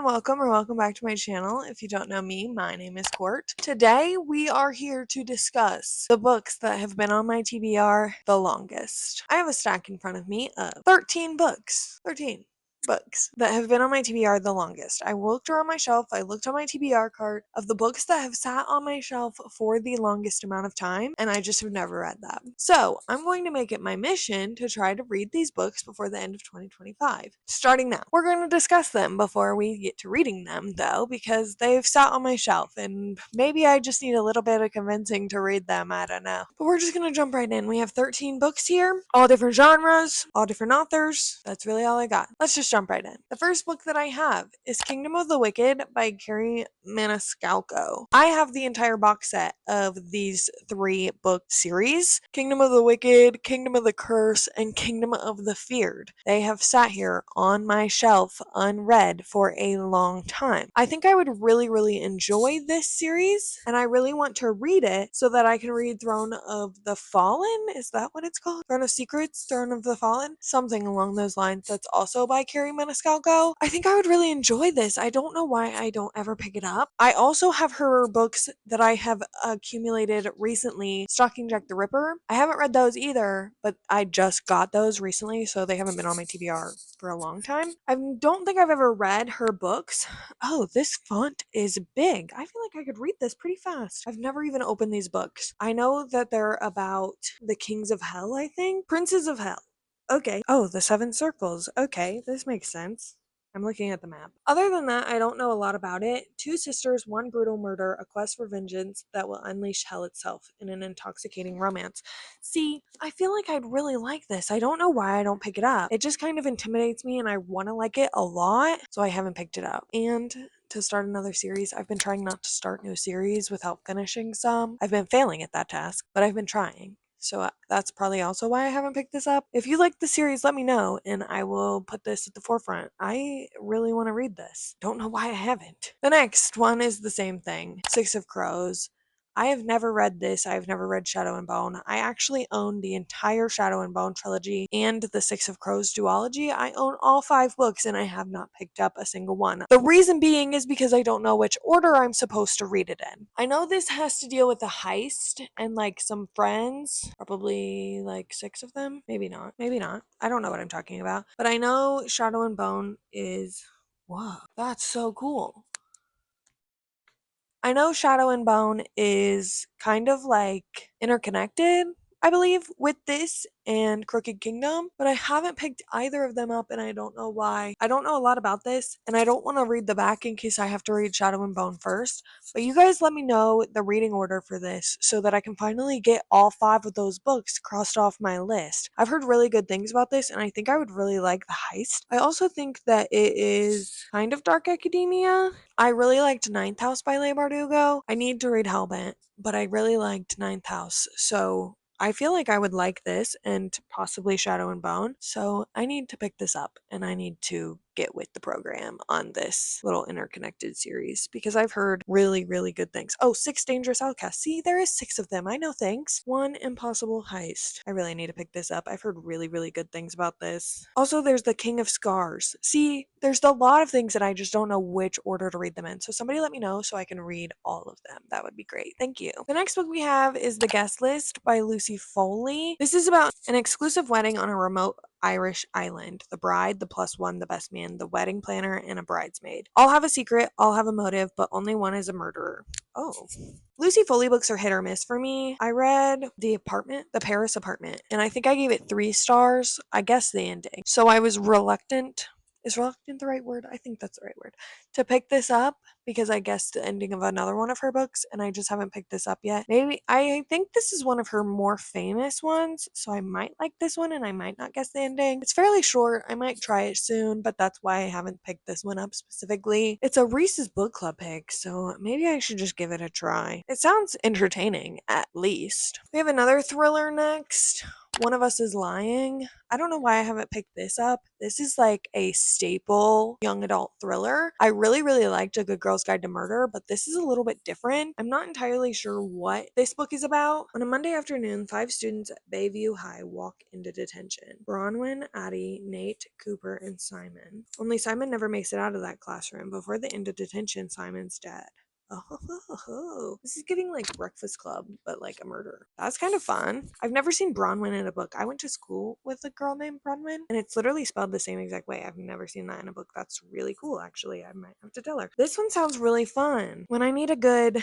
everyone, welcome or welcome back to my channel. If you don't know me, my name is Court. Today we are here to discuss the books that have been on my TBR the longest. I have a stack in front of me of 13 books. 13 books that have been on my TBR the longest. I looked around my shelf, I looked on my TBR cart of the books that have sat on my shelf for the longest amount of time, and I just have never read them. So I'm going to make it my mission to try to read these books before the end of 2025. Starting now. We're going to discuss them before we get to reading them, though, because they've sat on my shelf, and maybe I just need a little bit of convincing to read them, I don't know. But we're just going to jump right in. We have 13 books here, all different genres, all different authors. That's really all I got. Let's just jump right in. The first book that I have is Kingdom of the Wicked by Carrie Maniscalco. I have the entire box set of these 3 book series: Kingdom of the Wicked, Kingdom of the Curse, and Kingdom of the Feared. They have sat here on my shelf unread for a long time. I think I would really enjoy this series, and I really want to read it so that I can read Throne of the Fallen. Is that what it's called? Throne of Secrets, Throne of the Fallen? Something along those lines. That's also by Carrie Maniscalco. I think I would really enjoy this. I don't know why I don't ever pick it up. I also have her books that I have accumulated recently. Stalking Jack the Ripper. I haven't read those either, but I just got those recently, so they haven't been on my TBR for a long time. I don't think I've ever read her books. Oh, this font is big. I feel like I could read this pretty fast. I've never even opened these books. I know that they're about the Kings of Hell, I think. Princes of Hell. Okay. Oh, the 7 circles. Okay, this makes sense. I'm looking at the map. Other than that, I don't know a lot about it. 2 sisters, 1 brutal murder, a quest for vengeance that will unleash hell itself in an intoxicating romance. See, I feel like I'd really like this. I don't know why I don't pick it up. It just kind of intimidates me, and I want to like it a lot, so I haven't picked it up. And to start another series, I've been trying not to start new series without finishing some. I've been failing at that task, but I've been trying. So that's probably also why I haven't picked this up. If you like the series, let me know, and I will put this at the forefront. I really want to read this. Don't know why I haven't. The next one is the same thing. 6 of Crows. I have never read this. I've never read Shadow and Bone. I actually own the entire Shadow and Bone trilogy and the 6 of Crows duology. I own all 5 books, and I have not picked up a single one. The reason being is because I don't know which order I'm supposed to read it in. I know this has to deal with a heist and like some friends, probably like 6 of them. Maybe not. Maybe not. I don't know what I'm talking about. But I know Shadow and Bone is... Whoa, that's so cool. I know Shadow and Bone is kind of like interconnected, I believe, with this and Crooked Kingdom, but I haven't picked either of them up, and I don't know why. I don't know a lot about this, and I don't want to read the back in case I have to read Shadow and Bone first, but you guys let me know the reading order for this so that I can finally get all 5 of those books crossed off my list. I've heard really good things about this, and I think I would really like the heist. I also think that it is kind of dark academia. I really liked Ninth House by Leigh Bardugo. I need to read Hellbent, but I really liked Ninth House, so I feel like I would like this and possibly Shadow and Bone, so I need to pick this up, and I need to get with the program on this little interconnected series because I've heard really good things. Oh, 6 Dangerous Outcasts. See, there is 6 of them. I know things. 1 Impossible Heist. I really need to pick this up. I've heard really good things about this. Also, there's The King of Scars. See, there's a lot of things that I just don't know which order to read them in, so somebody let me know so I can read all of them. That would be great. Thank you. The next book we have is The Guest List by Lucy Foley. This is about an exclusive wedding on a remote Irish island. The bride, the +1, the best man, the wedding planner, and a bridesmaid. All have a secret, all have a motive, but only one is a murderer. Oh. Lucy Foley books are hit or miss for me. I read The Paris Apartment, and I think I gave it 3 stars. I guess the ending. So I was reluctant. Is reluctant the right word? I think that's the right word. To pick this up because I guessed the ending of another one of her books, and I just haven't picked this up yet. Maybe I think this is one of her more famous ones, so I might like this one and I might not guess the ending. It's fairly short. I might try it soon, but that's why I haven't picked this one up specifically. It's a Reese's Book Club pick, so maybe I should just give it a try. It sounds entertaining, at least. We have another thriller next. One of Us is Lying. I don't know why I haven't picked this up. This is like a staple young adult thriller. I really, really liked A Good Girl's Guide to Murder, but this is a little bit different. I'm not entirely sure what this book is about. On a Monday afternoon, 5 students at Bayview High walk into detention. Bronwyn, Addie, Nate, Cooper, and Simon. Only Simon never makes it out of that classroom. Before the end of detention, Simon's dead. Oh, this is giving like Breakfast Club, but like a murder. That's kind of fun. I've never seen Bronwyn in a book. I went to school with a girl named Bronwyn, and it's literally spelled the same exact way. I've never seen that in a book. That's really cool, actually. I might have to tell her. This one sounds really fun. When I need a good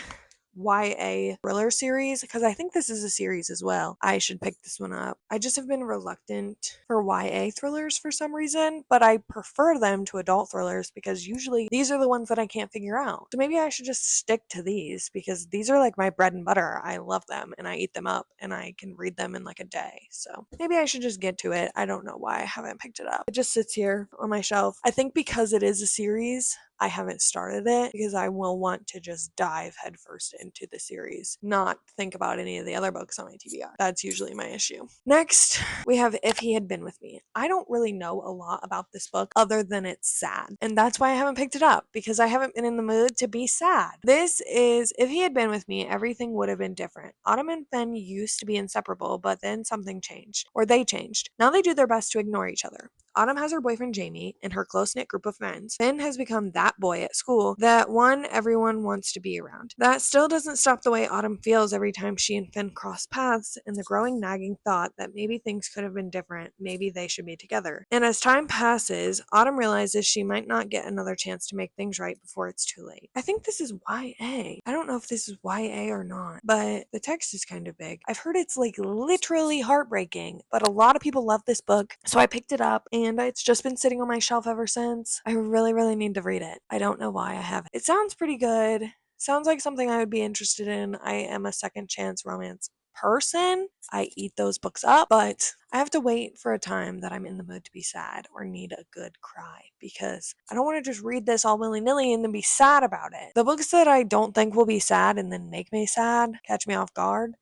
YA thriller series, because I think this is a series as well, I should pick this one up. I just have been reluctant for YA thrillers for some reason, but I prefer them to adult thrillers because usually these are the ones that I can't figure out. So maybe I should just stick to these because these are like my bread and butter. I love them and I eat them up and I can read them in like a day. So maybe I should just get to it. I don't know why I haven't picked it up. It just sits here on my shelf. I think because it is a series, I haven't started it because I will want to just dive headfirst into the series, not think about any of the other books on my TBR. That's usually my issue. Next, we have If He Had Been With Me. I don't really know a lot about this book other than it's sad, and that's why I haven't picked it up because I haven't been in the mood to be sad. This is If He Had Been With Me, everything would have been different. Autumn and Finn used to be inseparable, but then something changed, or they changed. Now they do their best to ignore each other. Autumn has her boyfriend Jamie and her close-knit group of friends. Finn has become that boy at school, that one everyone wants to be around. That still doesn't stop the way Autumn feels every time she and Finn cross paths and the growing nagging thought that maybe things could have been different, maybe they should be together. And as time passes, Autumn realizes she might not get another chance to make things right before it's too late. I think this is YA. I don't know if this is YA or not, but the text is kind of big. I've heard it's like literally heartbreaking, but a lot of people love this book, so I picked it up and it's just been sitting on my shelf ever since. I really, really need to read it. I don't know why I haven't. It sounds pretty good. Sounds like something I would be interested in. I am a second chance romance person. I eat those books up, but I have to wait for a time that I'm in the mood to be sad or need a good cry because I don't want to just read this all willy-nilly and then be sad about it. The books that I don't think will be sad and then make me sad, catch me off guard,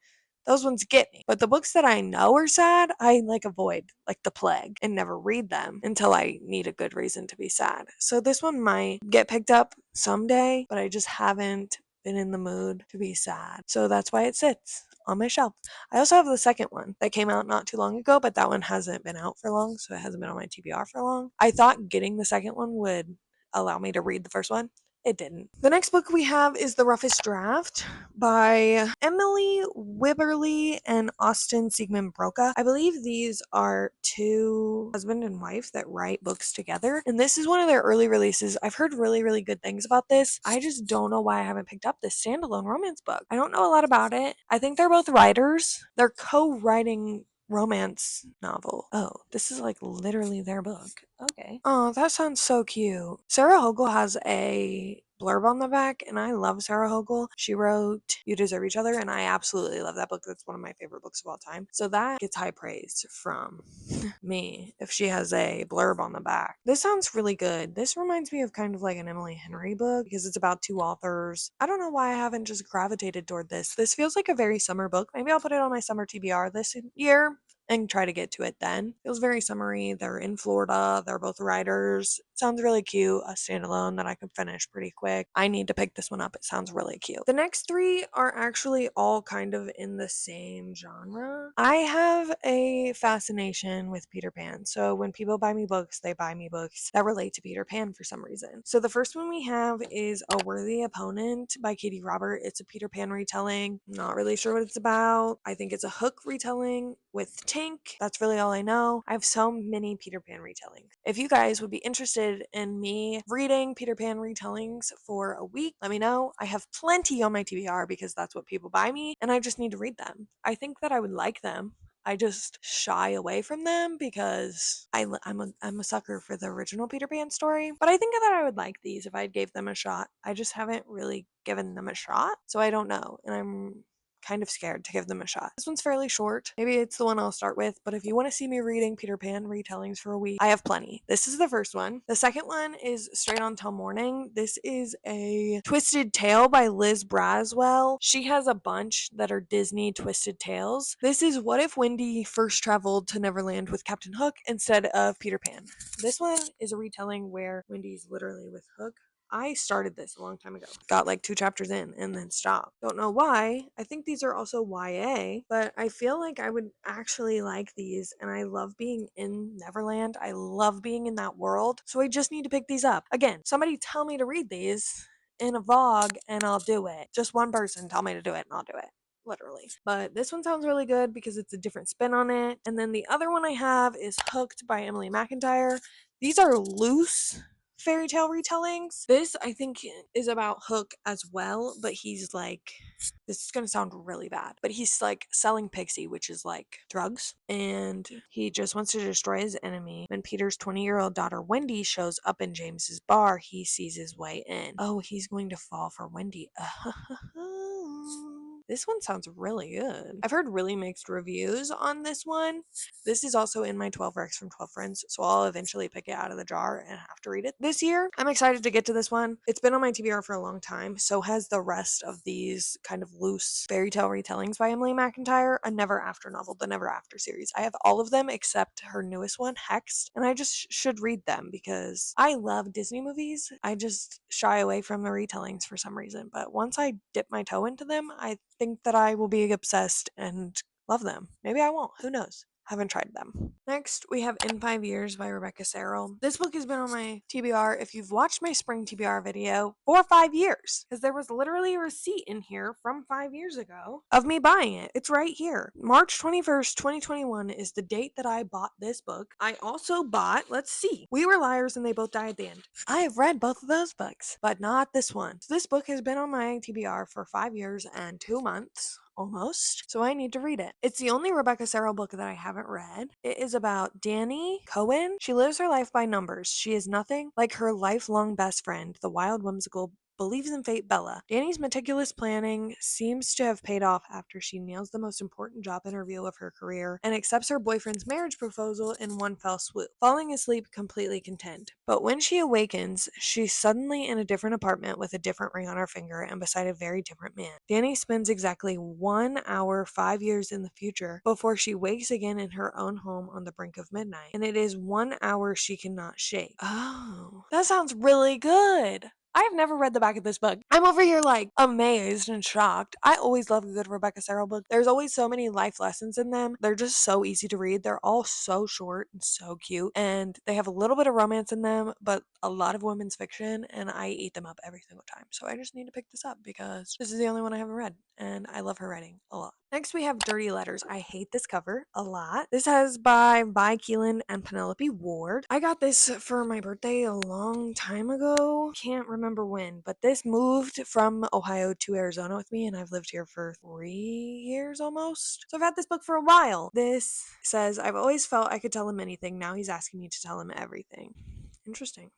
those ones get me. But the books that I know are sad, I like avoid like the plague and never read them until I need a good reason to be sad. So this one might get picked up someday, but I just haven't been in the mood to be sad. So that's why it sits on my shelf. I also have the second one that came out not too long ago, but that one hasn't been out for long, so it hasn't been on my TBR for long. I thought getting the second one would allow me to read the first one. It didn't. The next book we have is The Roughest Draft by Emily Wibberley and Austin Siegmund Broca. I believe these are two husband and wife that write books together, and this is one of their early releases. I've heard really, really good things about this. I just don't know why I haven't picked up this standalone romance book. I don't know a lot about it. I think they're both writers. They're co-writing romance novel. Oh, this is like literally their book. Okay. Oh, that sounds so cute. Sarah Hogle has a blurb on the back, and I love Sarah Hogle. She wrote You Deserve Each Other, and I absolutely love that book. That's one of my favorite books of all time. So that gets high praise from me if she has a blurb on the back. This sounds really good. This reminds me of kind of like an Emily Henry book because it's about two authors. I don't know why I haven't just gravitated toward this. This feels like a very summer book. Maybe I'll put it on my summer TBR this year and try to get to it then. Feels very summery. They're in Florida. They're both writers. Sounds really cute. A standalone that I could finish pretty quick. I need to pick this one up. It sounds really cute. The next three are actually all kind of in the same genre. I have a fascination with Peter Pan. So when people buy me books, they buy me books that relate to Peter Pan for some reason. So the first one we have is A Worthy Opponent by Katie Robert. It's a Peter Pan retelling. I'm not really sure what it's about. I think it's a Hook retelling with Tink. That's really all I know. I have so many Peter Pan retellings. If you guys would be interested in me reading Peter Pan retellings for a week, let me know. I have plenty on my TBR because that's what people buy me, and I just need to read them. I think that I would like them. I just shy away from them because I'm a sucker for the original Peter Pan story. But I think that I would like these if I gave them a shot. I just haven't really given them a shot, so I don't know. And I'm kind of scared to give them a shot. This one's fairly short. Maybe it's the one I'll start with, but if you want to see me reading Peter Pan retellings for a week, I have plenty. This is the first one. The second one is Straight On Till Morning. This is a Twisted Tale by Liz Braswell. She has a bunch that are Disney Twisted Tales. This is What If Wendy first traveled to Neverland with Captain Hook instead of Peter Pan. This one is a retelling where Wendy's literally with Hook. I started this a long time ago. Got like 2 chapters in and then stopped. Don't know why. I think these are also YA, but I feel like I would actually like these, and I love being in Neverland. I love being in that world. So I just need to pick these up. Again, somebody tell me to read these in a vlog and I'll do it. Just one person tell me to do it and I'll do it. Literally. But this one sounds really good because it's a different spin on it. And then the other one I have is Hooked by Emily McIntyre. These are loose fairy tale retellings. This, I think, is about Hook as well, but he's like, this is gonna sound really bad, but he's like selling Pixie, which is like drugs, and he just wants to destroy his enemy. When Peter's 20-year-old daughter Wendy shows up in James's bar, he sees his way in. Oh, he's going to fall for Wendy. This one sounds really good. I've heard really mixed reviews on this one. This is also in my 12 Recs from 12 Friends, so I'll eventually pick it out of the jar and have to read it this year. I'm excited to get to this one. It's been on my TBR for a long time, so has the rest of these kind of loose fairy tale retellings by Emily McIntyre, a Never After novel, the Never After series. I have all of them except her newest one, Hexed, and I just should read them because I love Disney movies. I just shy away from the retellings for some reason, but once I dip my toe into them, I think that I will be obsessed and love them. Maybe I won't. Who knows? Haven't tried them. Next, we have In 5 Years by Rebecca Serrell. This book has been on my TBR if you've watched my spring TBR video for 5 years, because there was literally a receipt in here from 5 years ago of me buying it. It's right here. March 21st, 2021 is the date that I bought this book. I also bought, let's see, We Were Liars and They Both Die at the End. I have read both of those books, but not this one. So this book has been on my TBR for 5 years and 2 months. Almost. So I need to read it. It's the only Rebecca Serrell book that I haven't read. It is about Danny Cohen. She lives her life by numbers. She is nothing like her lifelong best friend, the wild, whimsical, believes in fate Bella. Danny's meticulous planning seems to have paid off after she nails the most important job interview of her career and accepts her boyfriend's marriage proposal in one fell swoop, falling asleep completely content. But when she awakens, she's suddenly in a different apartment with a different ring on her finger and beside a very different man. Danny spends exactly 1 hour 5 years in the future before she wakes again in her own home on the brink of midnight, and it is 1 hour she cannot shake. Oh, that sounds really good. I have never read the back of this book. I'm over here like amazed and shocked. I always love a good Rebecca Serrell book. There's always so many life lessons in them. They're just so easy to read. They're all so short and so cute. And they have a little bit of romance in them, but a lot of women's fiction. And I eat them up every single time. So I just need to pick this up because this is the only one I haven't read. And I love her writing a lot. Next, we have Dirty Letters. I hate this cover a lot. This has by Vi Keelan and Penelope Ward. I got this for my birthday a long time ago. Can't remember when, but this moved from Ohio to Arizona with me, and I've lived here for 3 years almost. So I've had this book for a while. This says, I've always felt I could tell him anything. Now he's asking me to tell him everything. Interesting.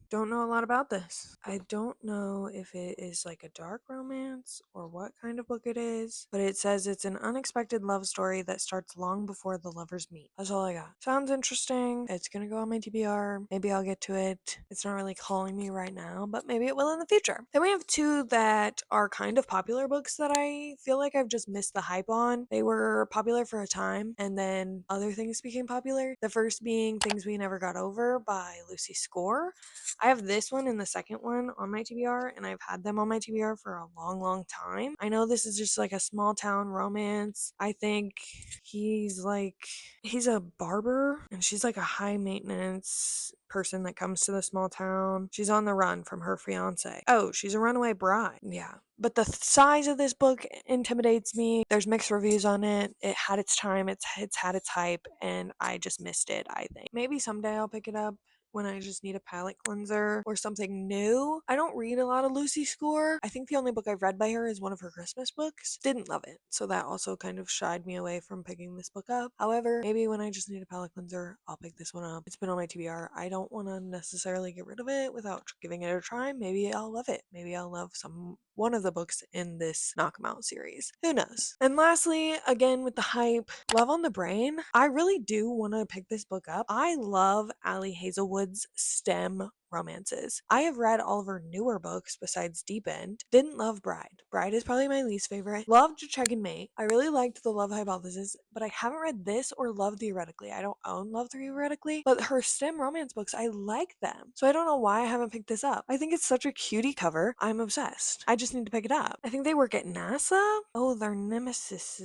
Don't know a lot about this. I don't know if it is like a dark romance or what kind of book it is, but it says it's an unexpected love story that starts long before the lovers meet. That's all I got. Sounds interesting. It's gonna go on my TBR. Maybe I'll get to it. It's not really calling me right now, but maybe it will in the future. Then we have 2 that are kind of popular books that I feel like I've just missed the hype on. They were popular for a time, and then other things became popular. The first being Things We Never Got Over by Lucy Score. I have this one and the second one on my TBR, and I've had them on my TBR for a long, long time. I know this is just like a small town romance. I think he's a barber, and she's like a high maintenance person that comes to the small town. She's on the run from her fiance. Oh, she's a runaway bride. Yeah. But the size of this book intimidates me. There's mixed reviews on it. It had its time. It's had its hype, and I just missed it, I think. Maybe someday I'll pick it up when I just need a palate cleanser or something new. I don't read a lot of Lucy Score. I think the only book I've read by her is one of her Christmas books. Didn't love it, so that also kind of shied me away from picking this book up. However, maybe when I just need a palate cleanser, I'll pick this one up. It's been on my TBR. I don't want to necessarily get rid of it without giving it a try. Maybe I'll love it. Maybe I'll love one of the books in this Knock 'em Out series. Who knows? And lastly, again with the hype, Love on the Brain. I really do want to pick this book up. I love Ali Hazelwood's STEM romances. I have read all of her newer books besides Deep End. Didn't love Bride. Bride is probably my least favorite. Loved Check and Mate. I really liked The Love Hypothesis, but I haven't read this or Love Theoretically. I don't own Love Theoretically, but her STEM romance books, I like them. So I don't know why I haven't picked this up. I think it's such a cutie cover. I'm obsessed. I just need to pick it up. I think they work at NASA. Oh, they're nemesis.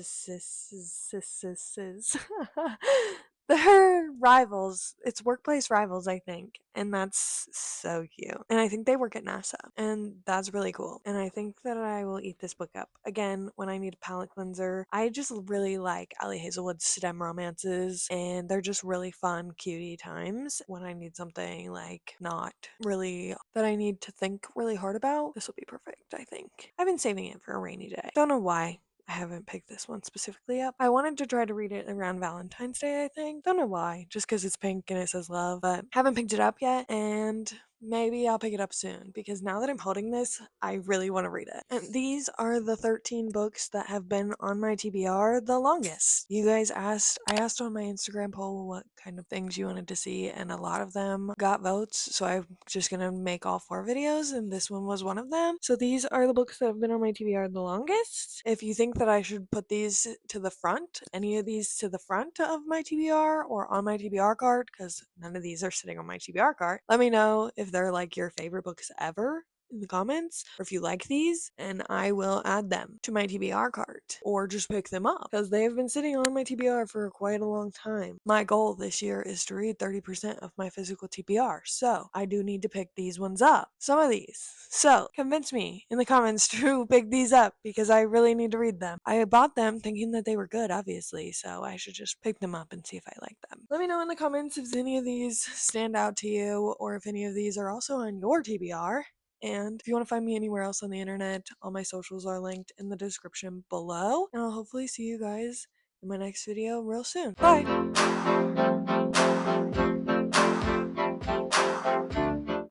They're rivals. It's workplace rivals, I think. And that's so cute. And I think they work at NASA. And that's really cool. And I think that I will eat this book up. Again, when I need a palate cleanser, I just really like Ali Hazelwood's STEM romances. And they're just really fun, cutie times. When I need something like not really that I need to think really hard about, this will be perfect, I think. I've been saving it for a rainy day. Don't know why I haven't picked this one specifically up. I wanted to try to read it around Valentine's Day, I think. Don't know why, just because it's pink and it says love, but haven't picked it up yet, and maybe I'll pick it up soon, because now that I'm holding this, I really want to read it. And these are the 13 books that have been on my TBR the longest. You guys asked, I asked on my Instagram poll what kind of things you wanted to see, and a lot of them got votes, so I'm just gonna make all 4 videos, and this one was one of them. So these are the books that have been on my TBR the longest. If you think that I should put these to the front, any of these to the front of my TBR or on my TBR card, because none of these are sitting on my TBR card, let me know if they're like your favorite books ever in the comments, or if you like these, and I will add them to my TBR card or just pick them up, because they have been sitting on my TBR for quite a long time. My goal this year is to read 30% of my physical TBR, so I do need to pick these ones up, some of these. So convince me in the comments to pick these up, because I really need to read them. I bought them thinking that they were good, obviously, so I should just pick them up and see if I like them. Let me know in the comments if any of these stand out to you, or if any of these are also on your TBR. And if you want to find me anywhere else on the internet, all my socials are linked in the description below. And I'll hopefully see you guys in my next video real soon. Bye!